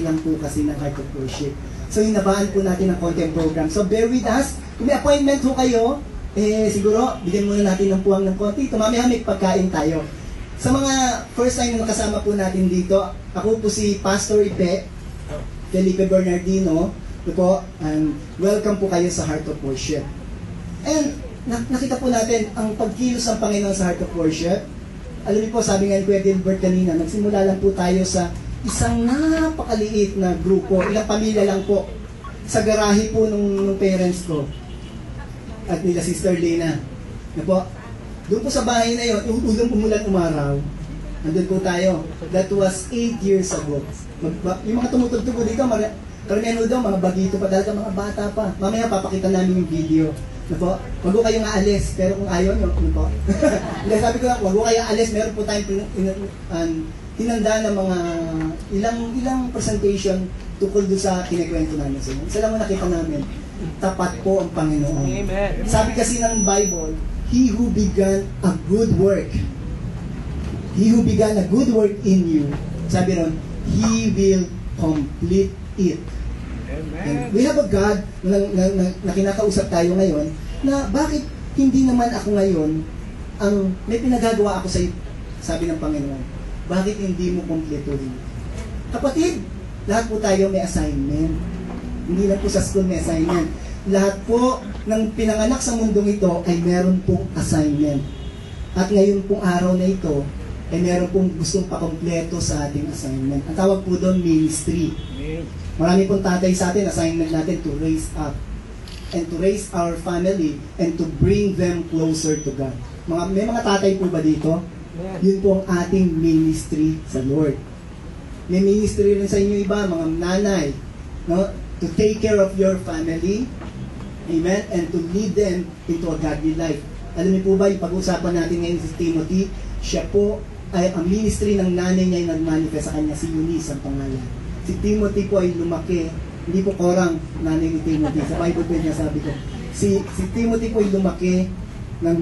lang po kasi ng Heart of Worship. So hinabaan po natin ang content program. So bear with us. Kung may appointment po kayo, siguro bigyan muna natin ng puwang ng konti. Mamaya may pagkain tayo. Sa mga first time na kasama po natin dito, ako po si Pastor Ipe, Felipe Bernardino. Ito po, and welcome po kayo sa Heart of Worship. And nakita po natin ang pagkilos ng Panginoon sa Heart of Worship. Alam niyo po, sabi nga ni Kuya Gilbert kanina, nagsimula lang po tayo sa isang napakaliit na grupo, ilang pamilya lang po, sa garahe po nung parents ko at nila Sister Lena. Na po, doon po sa bahay na yun, yung unang umulan umaraw, nandun po tayo. That was 8 years ago. Yung mga tumutugtog po dito, karamihan daw, mga bagito pa talaga, mga bata pa. Mamaya papakita namin yung video. Na po, wag ko kayong aalis, pero kung ayaw nyo, ano po? Hindi, sabi ko lang, wag ko kayong aalis, meron po tayong hinanda ng mga ilang presentation tukol doon sa kinikwento namin sa inyo. Isa lang mo nakita namin, tapat po ang Panginoon. Amen. Sabi kasi ng Bible, He who began a good work, He who began a good work in you, sabi ron, He will complete it. And we have a God na kinakausap tayo ngayon, na bakit hindi naman ako ngayon ang may pinagagawa ako sa iyo, sabi ng Panginoon. Bakit hindi mo kumpletuhin? Kapatid, lahat po tayo may assignment. Hindi lang po sa school may assignment. Lahat po ng pinanganak sa mundong ito ay meron pong assignment. At ngayon pong araw na ito, ay meron pong gustong pakompleto sa ating assignment. Ang tawag po doon, ministry. Marami pong tatay sa atin, assignment natin to raise up and to raise our family and to bring them closer to God. May mga tatay po ba dito? Yun po ang ating ministry sa Lord. May ministry rin sa inyo iba, mga nanay, no? To take care of your family, amen, and to lead them into a godly life. Alam niyo po ba, yung pag-uusapan natin ngayon si Timothy, siya po ay ang ministry ng nanay niya yung nag-manifest sa kanya, si Eunice ang pangalan. Si Timothy po ay lumaki, hindi po korang nanay ni Timothy. Sa Bible po niya sabi ko, si Timothy po ay lumaki ng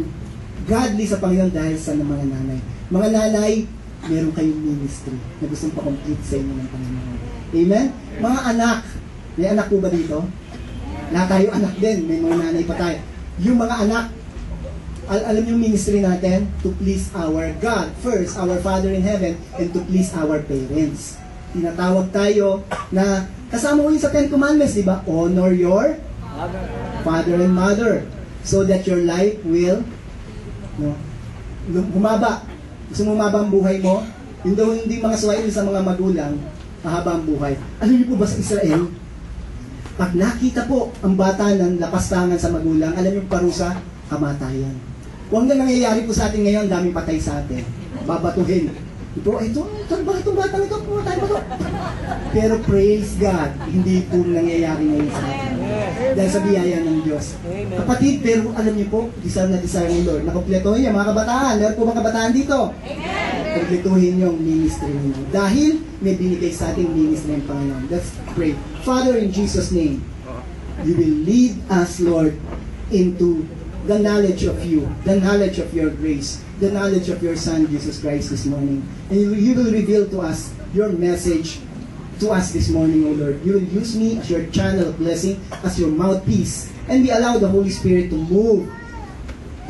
godly sa Panginoon dahil sa mga nanay. Mga nanay, meron kayong ministry na gustong pa-complete sa inyo ng Panginoon. Amen? Mga anak, may anak po ba dito? Lahat tayo anak din, may mga nanay pa tayo. Yung mga anak, alam yung ministry natin, to please our God first, our Father in heaven, and to please our parents. Tinatawag tayo na kasama ko yun sa 10 Commandments, di ba? Honor your father and mother so that your life will humaba. Gusto mo humaba ang buhay mo? Yung daw hindi mga suwain sa mga magulang, mahaba ang buhay. Alam niyo po ba sa Israel, pag nakita po ang bata ng lapastangan sa magulang, alam niyo parusa, kamatayan. Huwag na nangyayari po sa atin ngayon, daming patay sa atin. Babatuhin. Itong batang ito, pumatay ba ito? Pero praise God, hindi po nangyayari ngayon sa atin. Dahil sa biyaya ng Diyos. Kapatid, pero alam niyo po, desire na desire ng Lord. Nakompletuhin niya, mga kabataan. Meron po mga kabataan dito. Kompletuhin yung ministry niyo. Dahil may binigay sa ating ministry ng Panginoon. Let's pray. Father, in Jesus' name, you will lead us, Lord, into the knowledge of you, the knowledge of your grace, the knowledge of your Son, Jesus Christ, this morning. And you will reveal to us your message to us this morning, O Lord. You will use me as your channel of blessing, as your mouthpiece, and we allow the Holy Spirit to move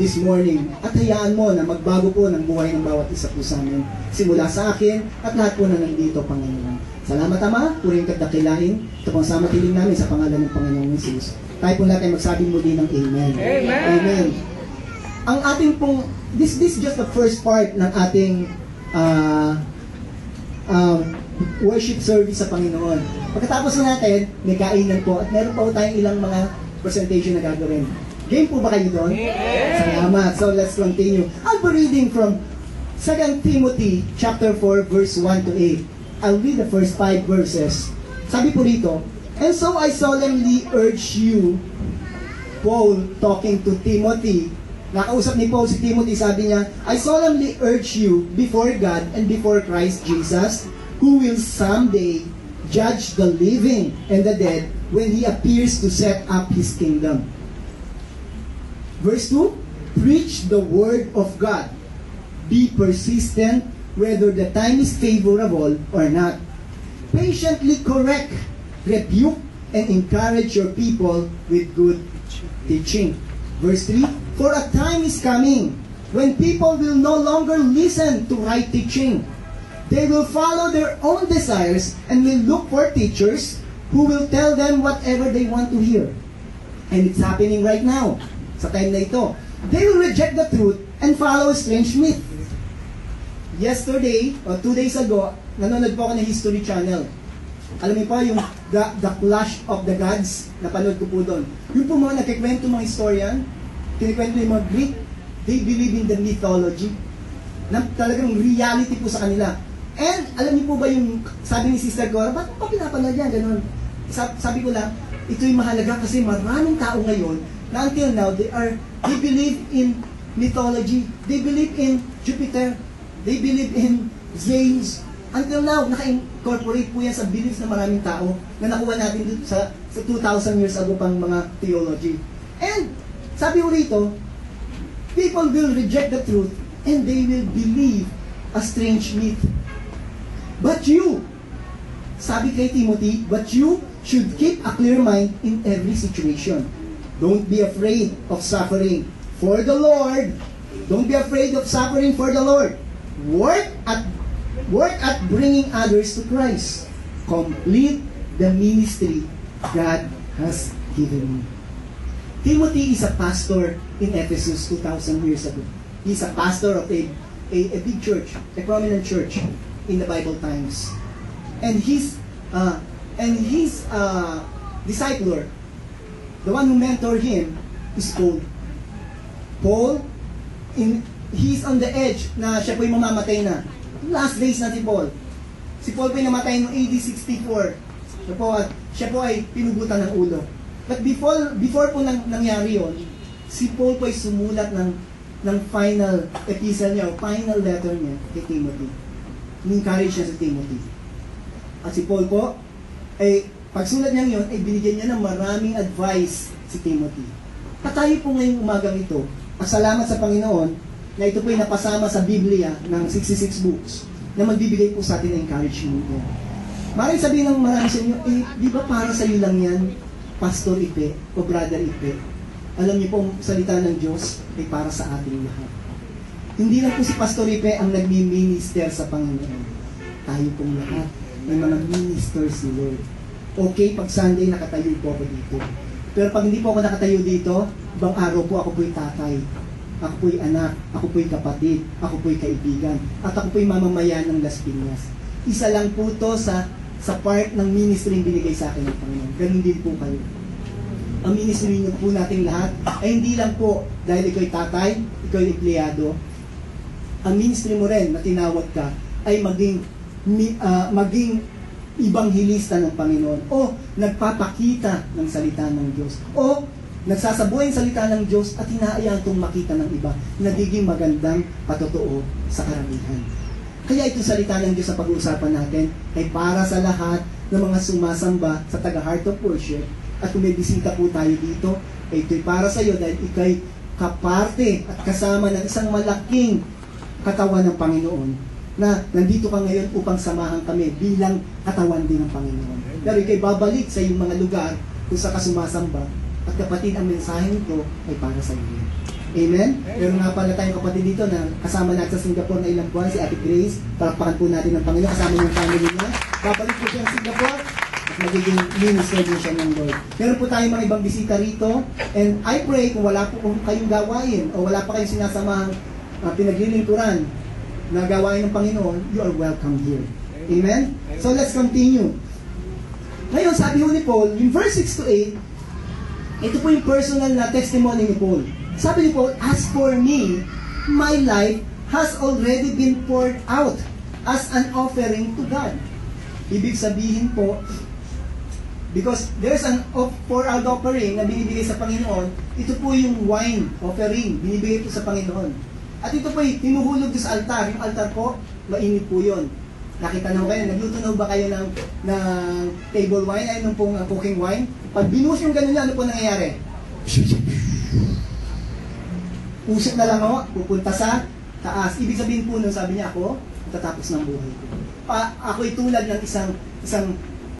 this morning. At hayaan mo na magbago po ng buhay ng bawat isa po sa amin. Simula sa akin at lahat po na nandito, Panginoon. Salamat, Ama. Puring kadakilain. Ito pong samatiling namin sa pangalan ng Panginoong Jesus. Tayo po natin magsabing muli ng Amen. Amen. Amen. Ang ating pong, this is just the first part ng ating worship service sa Panginoon. Pagkatapos na natin, may kainan po at meron po tayong ilang mga presentation na gagawin. Game po ba kayo doon? Yes. Salamat. So let's continue. I'll be reading from 2 Timothy chapter 4 verse 1 to 8. I'll read the first 5 verses. Sabi po rito, and so I solemnly urge you, Paul talking to Timothy, nakausap ni Paul si Timothy, sabi niya, I solemnly urge you before God and before Christ Jesus, who will someday judge the living and the dead when He appears to set up His kingdom. Verse 2, preach the word of God. Be persistent whether the time is favorable or not. patiently correct, rebuke, and encourage your people with good teaching. Verse 3, for a time is coming when people will no longer listen to right teaching. They will follow their own desires and will look for teachers who will tell them whatever they want to hear. And it's happening right now, sa time na ito. They will reject the truth and follow strange myth. Yesterday, or 2 days ago, nanonood po ako ng History Channel. Alam niyo po yung the Clash of the Gods, napanood ko po doon. Yung po mga nagkikwento mga historian, kinikwento yung mga Greek, they believe in the mythology, na talagang reality po sa kanila. And alam niyo po ba yung sabi ni Sister Cora, ba't pa pinapanood yan, ganun? Sabi ko lang, ito yung mahalaga kasi maraming tao ngayon na until now, they believe in mythology, they believe in Jupiter, they believe in Zeus. Until now, naka-incorporate po yan sa beliefs ng maraming tao na nakuha natin sa 2,000 years ago pang mga theology. And, sabi ko rito, people will reject the truth and they will believe a strange myth. But you, sabi kay Timothy, but you should keep a clear mind in every situation. Don't be afraid of suffering for the Lord. Don't be afraid of suffering for the Lord. Work at bringing others to Christ. Complete the ministry God has given you. Timothy is a pastor in Ephesus 2,000 years ago. He's a pastor of a big church, a prominent church in the Bible times. And his discipler, the one who mentored him, is Paul. Paul, he's on the edge na siya po'y mamamatay na. Last days na si Paul. Si Paul po'y namatay noong AD 64. Siya po ay pinugutan ng ulo. But before po nangyari yon, si Paul po ay sumulat ng final epistle niya, o final letter niya kay Timothy. Ni-encourage siya si Timothy. At si Paul po, ay pagsulat niya yun, ay binigyan niya ng maraming advice si Timothy. At tayo po ngayong umagang ito, salamat sa Panginoon, na ito po ay napasama sa Biblia ng 66 books na magbibigay po sa atin ng encouragement niya. Maraming sabihin ng marami sa inyo, di ba para sa iyo lang yan, Pastor Ipe o Brother Ipe? Alam niyo po, ang salita ng Diyos ay para sa ating lahat. Hindi lang po si Pastor Ipe ang nagmi-minister sa Panginoon. Tayo pong lahat may mga ministers ni Lord. Okay, pag Sunday nakatayo po ako dito. Pero pag hindi po ako nakatayo dito, ibang araw po ako po'y tatay. Ako po'y anak, ako po'y kapatid, ako po'y kaibigan, at ako po'y mamamayan ng Las Piñas. Isa lang po to sa part ng ministry yung binigay sa akin ng Panginoon. Ganun din po kayo. Ang ministry niyo po nating lahat ay hindi lang po dahil ikaw'y tatay, ikaw'y empleyado. Ang ministry mo rin na tinawag ka ay maging ibanghilista ng Panginoon o nagpapakita ng salita ng Diyos o nagsasabuhay ang salita ng Diyos at hinaayaan itong makita ng iba, nagiging magandang patotoo sa karamihan. Kaya itong salita ng Diyos sa pag-uusapan natin ay para sa lahat ng mga sumasamba sa taga-Heart of Worship. At kung may bisita po tayo dito, ay ito'y para sa iyo dahil ikaw'y kaparte at kasama ng isang malaking katawan ng Panginoon na nandito ka ngayon upang samahan kami bilang katawan din ng Panginoon. Pero ikaw'y babalik sa iyong mga lugar kung saan ka sumasamba. At kapatid, ang mensahe nito ay para sa iyo. Amen? Pero nga pala tayong kapatid dito na kasama natin sa Singapore na ilang buwan, si Ate Grace. Palakpakan po natin ng Panginoon, kasama yung family niya. Babalik po siya sa Singapore at magiging minister din siya ng Lord. Meron po tayong mga ibang bisita rito. And I pray kung wala po kayong gawain o wala pa kayong sinasamahang pinaglilingkuran na gawain ng Panginoon, you are welcome here. Amen? So let's continue. Ngayon, sabi ho ni Paul, in verse 6 to 8, ito po yung personal na testimony ni Paul. Sabi ni Paul, as for me, my life has already been poured out as an offering to God. Ibig sabihin po, because there's an pour-out offering na binibigay sa Panginoon, ito po yung wine offering, binibigay po sa Panginoon. At ito po yung tinuhulog sa altar. Yung altar po, mainit po yun. Nakita na kayo, nagluto na ba kayo ng table wine, ay nung pong cooking wine? Pag binuhos yung ganun yan, ano po nangyayari? Usok na lang ako, pupunta sa taas. Ibig sabihin po nun, sabi niya ako, tatapos ng buhay ko. Ako'y tulad ng isang isang